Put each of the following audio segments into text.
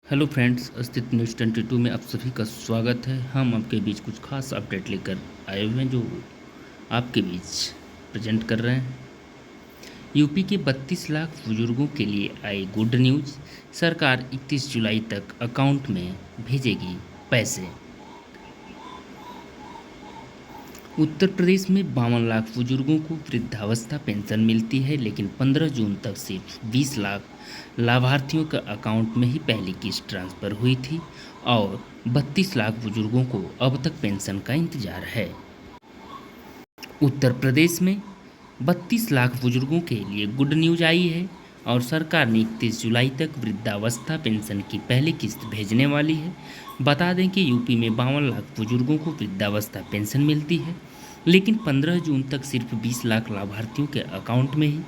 Hello friends, अस्तित्व news 22 में आप सभी का स्वागत है। हम आपके बीच कुछ खास अपडेट लेकर आए हुए हैं जो आपके बीच प्रेजेंट कर रहे हैं। यूपी के 32 लाख बुजुर्गों के लिए आई गुड न्यूज़। सरकार 31 जुलाई तक अकाउंट में भेजेगी पैसे। उत्तर प्रदेश में 52 लाख बुजुर्गों को वृद्धावस्था पेंशन मिलती है, लेकिन 15 जून तक सिर्फ 20 लाख लाभार्थियों के अकाउंट में ही पहली किस्त ट्रांसफ़र हुई थी और 32 लाख बुजुर्गों को अब तक पेंशन का इंतजार है। उत्तर प्रदेश में 32 लाख बुजुर्गों के लिए गुड न्यूज आई है और सरकार ने 31 जुलाई तक वृद्धावस्था पेंशन की पहली किस्त भेजने वाली है। बता दें कि यूपी में 52 लाख बुजुर्गों को वृद्धावस्था पेंशन मिलती है, लेकिन 15 जून तक सिर्फ 20 लाख लाभार्थियों के अकाउंट में ही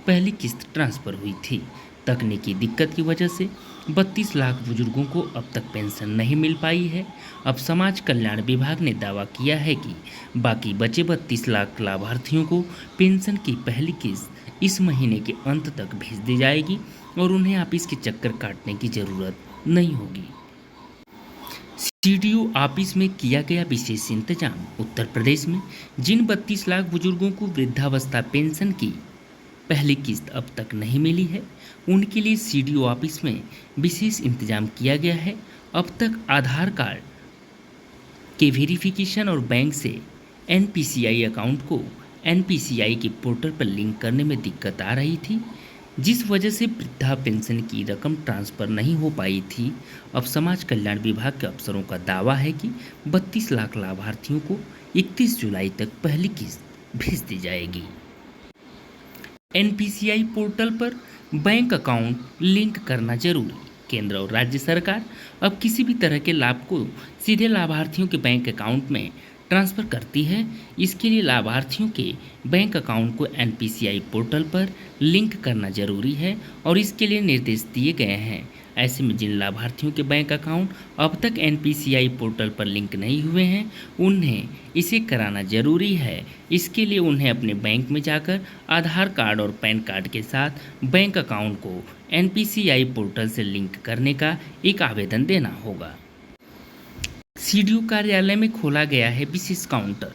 पहली किस्त ट्रांसफ़र हुई थी। तकनीकी दिक्कत की वजह से 32 लाख बुजुर्गों को अब तक पेंशन नहीं मिल पाई है। अब समाज कल्याण विभाग ने दावा किया है कि बाकी बचे 32 लाख लाभार्थियों को पेंशन की पहली किस्त इस महीने के अंत तक भेज दी जाएगी और उन्हें ऑफिस के चक्कर काटने की ज़रूरत नहीं होगी। सीडीओ ऑफिस में किया गया विशेष इंतजाम। उत्तर प्रदेश में जिन 32 लाख बुजुर्गों को वृद्धावस्था पेंशन की पहली किस्त अब तक नहीं मिली है, उनके लिए सीडीओ ऑफिस में विशेष इंतजाम किया गया है। अब तक आधार कार्ड के वेरिफिकेशन और बैंक से एनपीसीआई अकाउंट को एनपीसीआई के पोर्टल पर लिंक करने में दिक्कत आ रही थी, जिस वजह से वृद्धा पेंशन की रकम ट्रांसफ़र नहीं हो पाई थी। अब समाज कल्याण विभाग के अफसरों का दावा है कि 32 लाख लाभार्थियों को 31 जुलाई तक पहली किस्त भेज दी जाएगी। एनपीसीआई पोर्टल पर बैंक अकाउंट लिंक करना जरूरी। केंद्र और राज्य सरकार अब किसी भी तरह के लाभ को सीधे लाभार्थियों के बैंक अकाउंट में ट्रांसफ़र करती है। इसके लिए लाभार्थियों के बैंक अकाउंट को एनपीसीआई पोर्टल पर लिंक करना जरूरी है और इसके लिए निर्देश दिए गए हैं। ऐसे में जिन लाभार्थियों के बैंक अकाउंट अब तक एनपीसीआई पोर्टल पर लिंक नहीं हुए हैं, उन्हें इसे कराना जरूरी है। इसके लिए उन्हें अपने बैंक में जाकर आधार कार्ड और पैन कार्ड के साथ बैंक अकाउंट को एनपीसीआई पोर्टल से लिंक करने का एक आवेदन देना होगा। सीडीओ कार्यालय में खोला गया है विशेष काउंटर।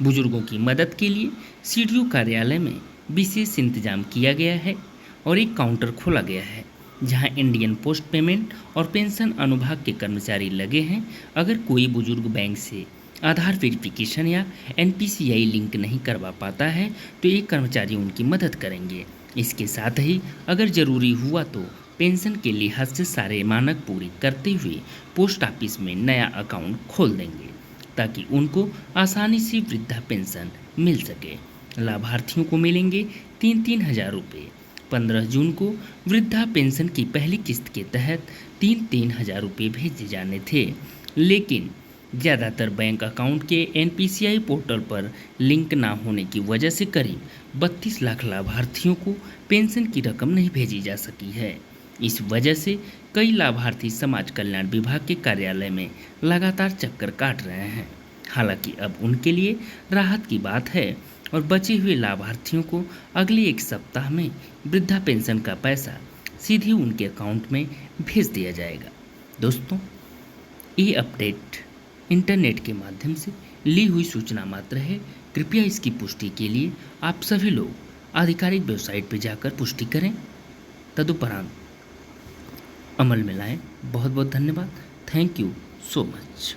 बुजुर्गों की मदद के लिए सीडीओ कार्यालय में विशेष इंतजाम किया गया है और एक काउंटर खोला गया है जहां इंडियन पोस्ट पेमेंट और पेंशन अनुभाग के कर्मचारी लगे हैं। अगर कोई बुजुर्ग बैंक से आधार वेरिफिकेशन या एनपीसीआई लिंक नहीं करवा पाता है तो एक कर्मचारी उनकी मदद करेंगे। इसके साथ ही अगर ज़रूरी हुआ तो पेंशन के लिहाज से सारे मानक पूरे करते हुए पोस्ट ऑफिस में नया अकाउंट खोल देंगे ताकि उनको आसानी से वृद्धा पेंशन मिल सके। लाभार्थियों को मिलेंगे 3-3 हज़ार रुपये। 15 जून को वृद्धा पेंशन की पहली किस्त के तहत 3-3 हज़ार रुपये भेजे जाने थे, लेकिन ज़्यादातर बैंक अकाउंट के एनपीसीआई पोर्टल पर लिंक ना होने की वजह से करीब 32 लाख लाभार्थियों को पेंशन की रकम नहीं भेजी जा सकी है। इस वजह से कई लाभार्थी समाज कल्याण विभाग के कार्यालय में लगातार चक्कर काट रहे हैं। हालांकि अब उनके लिए राहत की बात है और बचे हुए लाभार्थियों को अगले एक सप्ताह में वृद्धा पेंशन का पैसा सीधे उनके अकाउंट में भेज दिया जाएगा। दोस्तों, ये अपडेट इंटरनेट के माध्यम से ली हुई सूचना मात्र है। कृपया इसकी पुष्टि के लिए आप सभी लोग आधिकारिक वेबसाइट पर जाकर पुष्टि करें, तदुपरांत अमल में लाएं। बहुत बहुत धन्यवाद। Thank you so much.